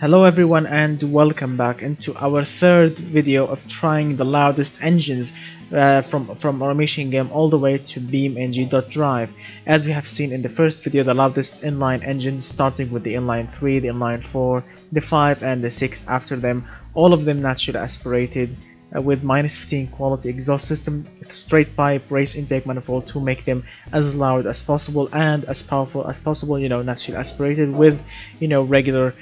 Hello everyone and welcome back into our third video of trying the loudest engines from our machine game all the way to BeamNG.Drive. As we have seen in the first video, the loudest inline engines, starting with the inline 3, the inline 4, the 5 and the 6 after them, all of them naturally aspirated with -15 quality exhaust system, straight pipe, race intake manifold to make them as loud as possible and as powerful as possible, naturally aspirated with regular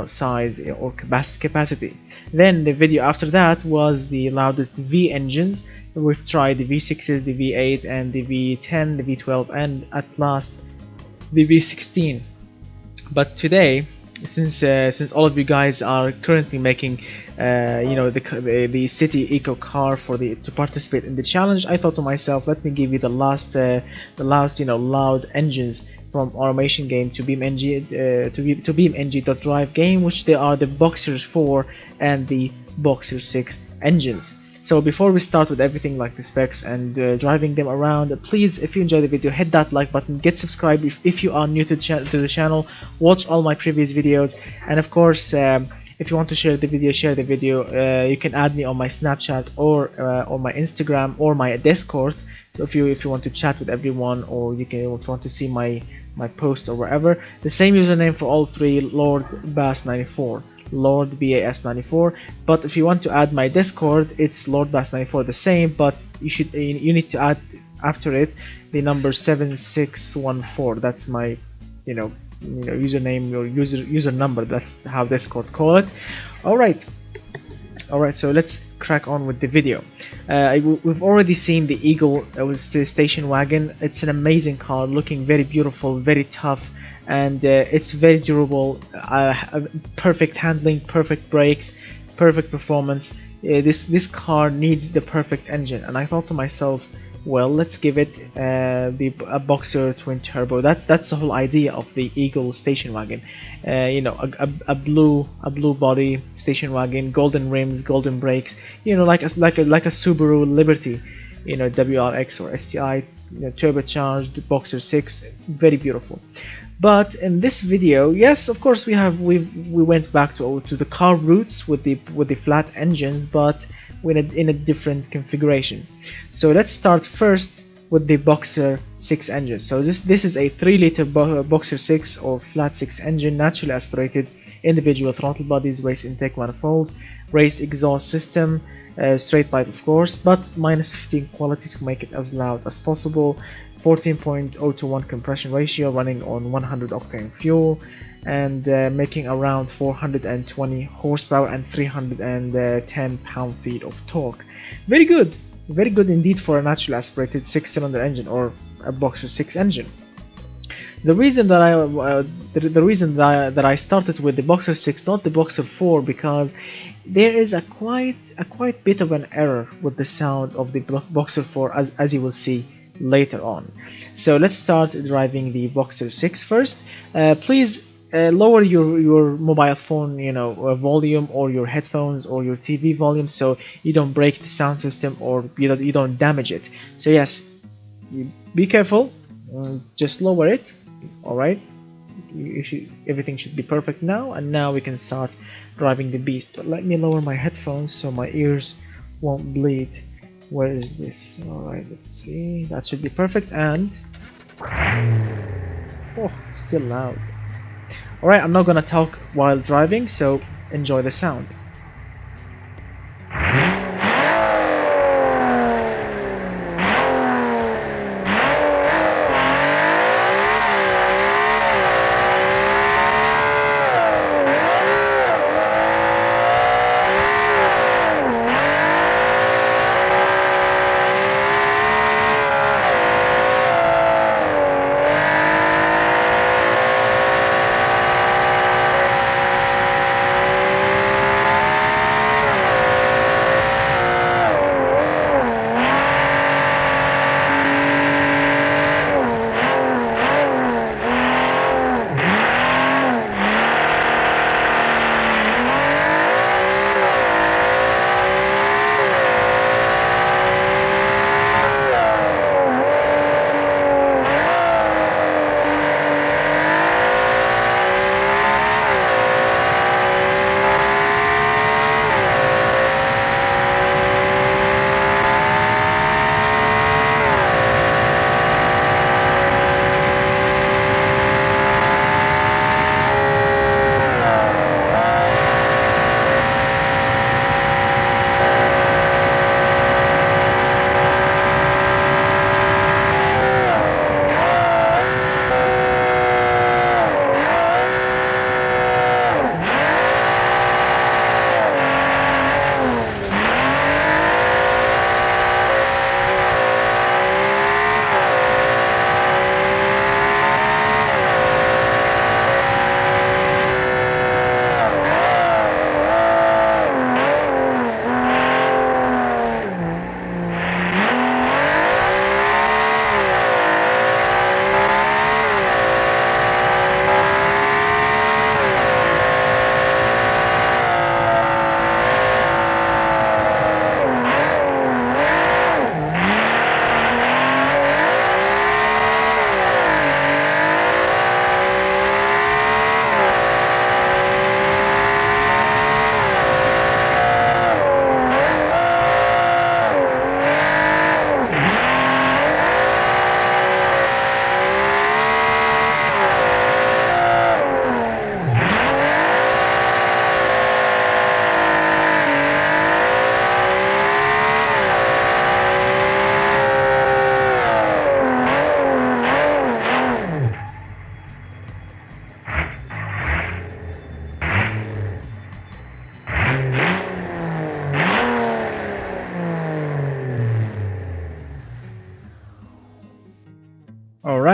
size or capacity. Then the video after that was the loudest V engines. We've tried the V6s, the V8 and the V10, the V12 and at last the V16. But today, since all of you guys are currently making the city eco car to participate in the challenge, I thought to myself, let me give you the last loud engines from automation game to BeamNG.Drive game, which they are the Boxer 4 and the Boxer 6 engines. So before we start with everything like the specs and driving them around, please, if you enjoyed the video, hit that like button, get subscribed if you are new to the channel, watch all my previous videos, and of course if you want to share the video, share the video. You can add me on my Snapchat or on my Instagram or my Discord if you want to chat with everyone, or if you want to see my post or wherever. The same username for all three, Lord Bass94. Lord BAS94. But if you want to add my Discord, it's Lord Bass94, the same, but you need to add after it the number 7614. That's my username or user number. That's how Discord call it. Alright, so let's crack on with the video. We've already seen the Eagle with the station wagon. It's an amazing car, looking very beautiful, very tough, and it's very durable. Perfect handling, perfect brakes, perfect performance. This car needs the perfect engine, and I thought to myself, well, let's give it a Boxer twin turbo. That's the whole idea of the Eagle station wagon. A blue body station wagon, golden rims, golden brakes. Like a Subaru Liberty, WRX or STI, turbocharged Boxer 6, very beautiful. But in this video, yes, of course we went back to the car roots with the flat engines, but in a different configuration. So let's start first with the Boxer 6 engine. So this is a 3-liter Boxer 6 or flat 6 engine, naturally aspirated, individual throttle bodies, race intake manifold, race exhaust system, straight pipe of course, but -15 quality to make it as loud as possible, 14.0 to 1 compression ratio, running on 100 octane fuel, and making around 420 horsepower and 310 pound-feet of torque. Very good indeed for a naturally aspirated 6-cylinder engine or a Boxer 6 engine. The reason that I started with the Boxer 6, not the Boxer 4, because there is a quite bit of an error with the sound of the Boxer 4, as you will see later on. So let's start driving the Boxer 6 first. Please lower your mobile phone volume, or your headphones or your TV volume, so you don't break the sound system or you don't damage it. So yes, be careful, just lower it. Alright, everything should be perfect now, and now we can start driving the beast. But let me lower my headphones so my ears won't bleed. Where is this? Alright, let's see, that should be perfect, and oh, still loud. Alright, I'm not gonna talk while driving, so enjoy the sound.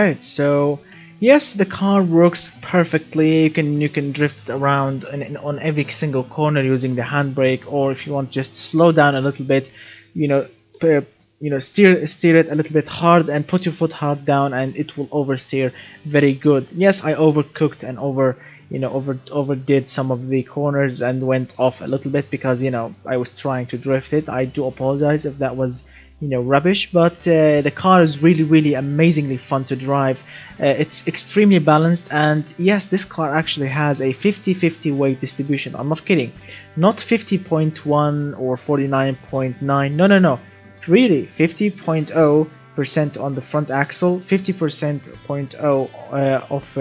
Alright, so yes, the car works perfectly. You can drift around on every single corner using the handbrake, or if you want just slow down a little bit, you know, p- steer it a little bit hard and put your foot hard down, and it will oversteer very good. Yes, I overcooked and overdid some of the corners and went off a little bit because I was trying to drift it. I do apologize if that was rubbish, but the car is really amazingly fun to drive. It's extremely balanced, and yes, this car actually has a 50-50 weight distribution. I'm not kidding, not 50.1 or 49.9. No, really 50.0% on the front axle, 50.0 of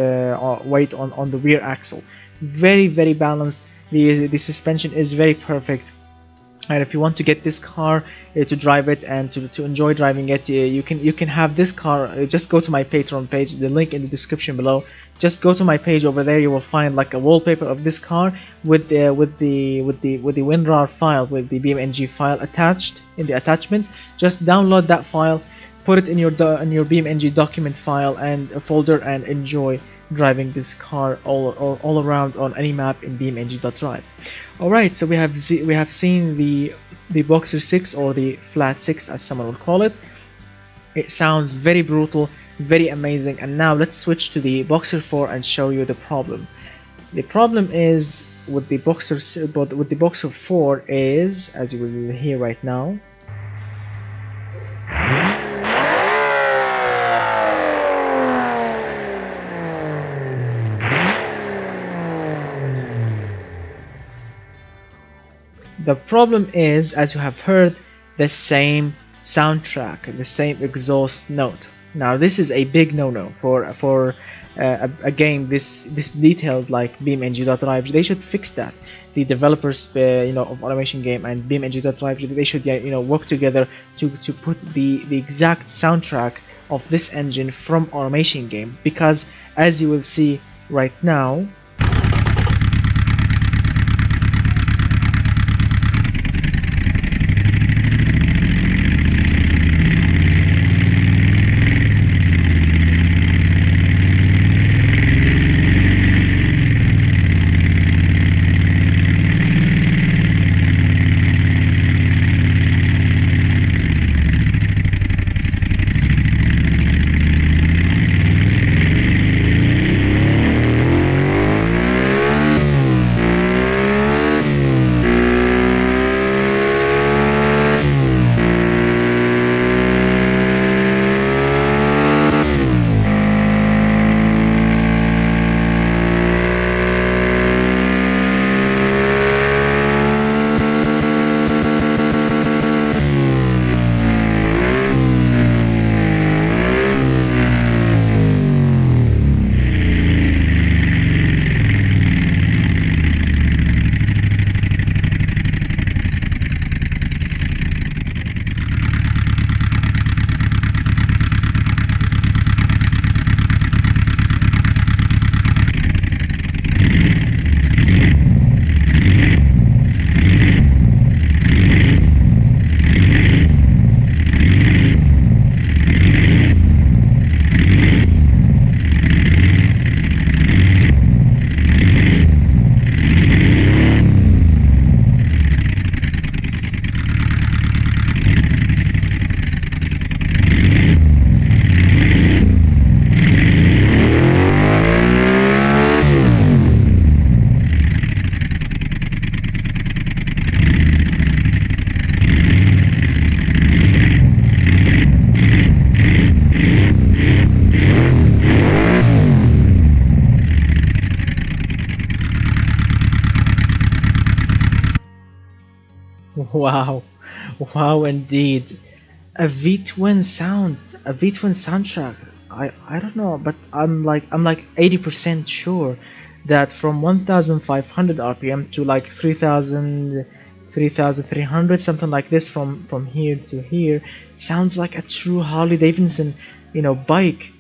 weight on the rear axle. Very balanced. The suspension is very perfect. And if you want to get this car to drive it and to enjoy driving it, you can have this car. Just go to my Patreon page, the link in the description below. Just go to my page over there. You will find like a wallpaper of this car with the WinRAR file, with the BeamNG file attached in the attachments. Just download that file, put it in your BeamNG document file and folder, and enjoy driving this car all around on any map in BeamNG.Drive. Alright, so we have seen the Boxer 6, or the Flat 6 as someone would call it. It sounds very brutal, very amazing, and now let's switch to the Boxer 4 and show you the problem. The problem is with the Boxer 4 is, as you will hear right now, the problem is, as you have heard, the same soundtrack, the same exhaust note. Now this is a big no-no for a game this detailed like BeamNG.Drive. They should fix that. The developers of Automation Game and BeamNG.Drive, they should work together to put the exact soundtrack of this engine from Automation Game, because as you will see right now, wow, wow indeed. A V-twin soundtrack. I don't know, but I'm like 80% sure that from 1500 RPM to like 3300, something like this, from here to here, sounds like a true Harley Davidson bike,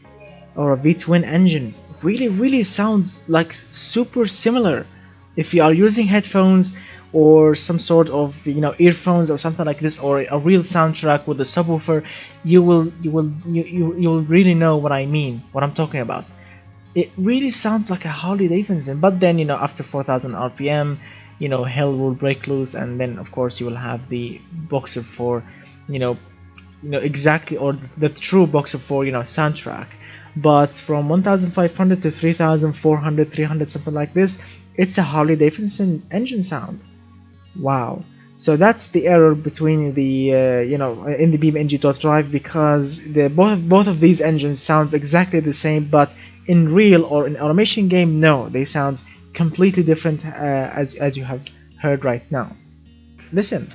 or a V-twin engine. Really sounds like super similar. If you are using headphones or some sort of earphones or something like this, or a real soundtrack with a subwoofer, you will really know what I mean, what I'm talking about. It really sounds like a Harley Davidson, but then after 4,000 RPM, hell will break loose, and then of course you will have the Boxer 4, exactly, or the true Boxer 4 soundtrack. But from 1,500 to 3,400, 300, something like this, it's a Harley Davidson engine sound. Wow. So that's the error between the in the BeamNG.Drive, because both of these engines sound exactly the same, but in real or in automation game, no, they sound completely different, as you have heard right now. Listen.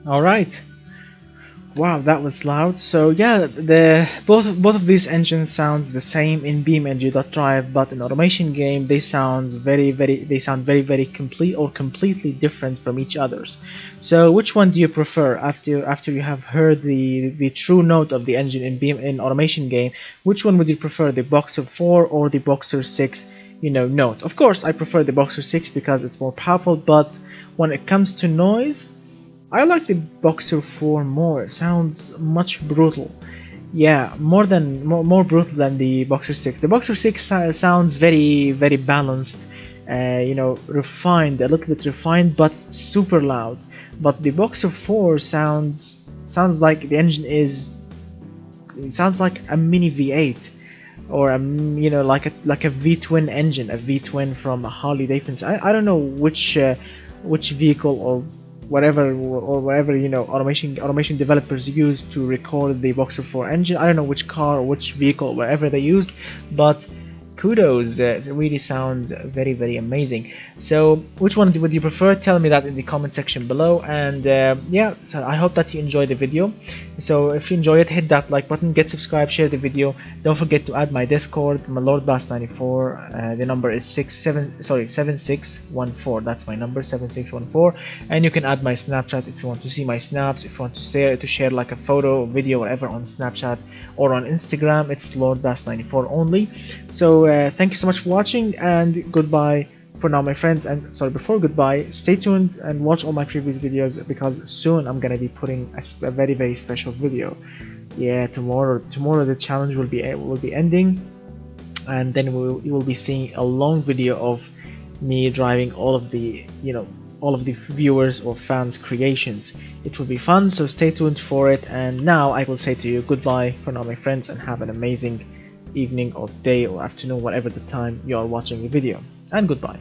Alright. Wow, that was loud. So yeah, both of these engines sounds the same in BeamNG.Drive, but in automation game they sound very complete or completely different from each others. So which one do you prefer after you have heard the true note of the engine in automation game? Which one would you prefer, the Boxer 4 or the Boxer 6 note? Of course I prefer the Boxer 6 because it's more powerful, but when it comes to noise, I like the Boxer 4 more. It sounds much brutal. Yeah, more brutal than the Boxer 6. The Boxer 6 sounds very balanced, refined, a little bit refined, but super loud. But the Boxer 4 sounds like the engine sounds like a mini V8, or like a V-twin engine, a V-twin from Harley Davidson. I don't know which vehicle or whatever automation developers use to record the Boxer 4 engine. I don't know which car or which vehicle, whatever they used, but kudos, it really sounds very amazing. So which one would you prefer? Tell me that in the comment section below. And yeah, so I hope that you enjoyed the video. So if you enjoy it, hit that like button, get subscribed, share the video. Don't forget to add my Discord, my LordBass94. The number is 7614. That's my number, 7614. And you can add my Snapchat if you want to see my snaps. If you want to share like a photo, video, whatever on Snapchat or on Instagram, it's LordBass94 only. So thank you so much for watching, and goodbye for now, my friends. And sorry, before goodbye, stay tuned and watch all my previous videos, because soon I'm gonna be putting a very special video. Yeah, tomorrow the challenge will be ending, and then you will be seeing a long video of me driving all of the all of the viewers or fans creations. It will be fun, so stay tuned for it. And now I will say to you goodbye for now, my friends, and have an amazing evening or day or afternoon, whatever the time you are watching the video, and goodbye.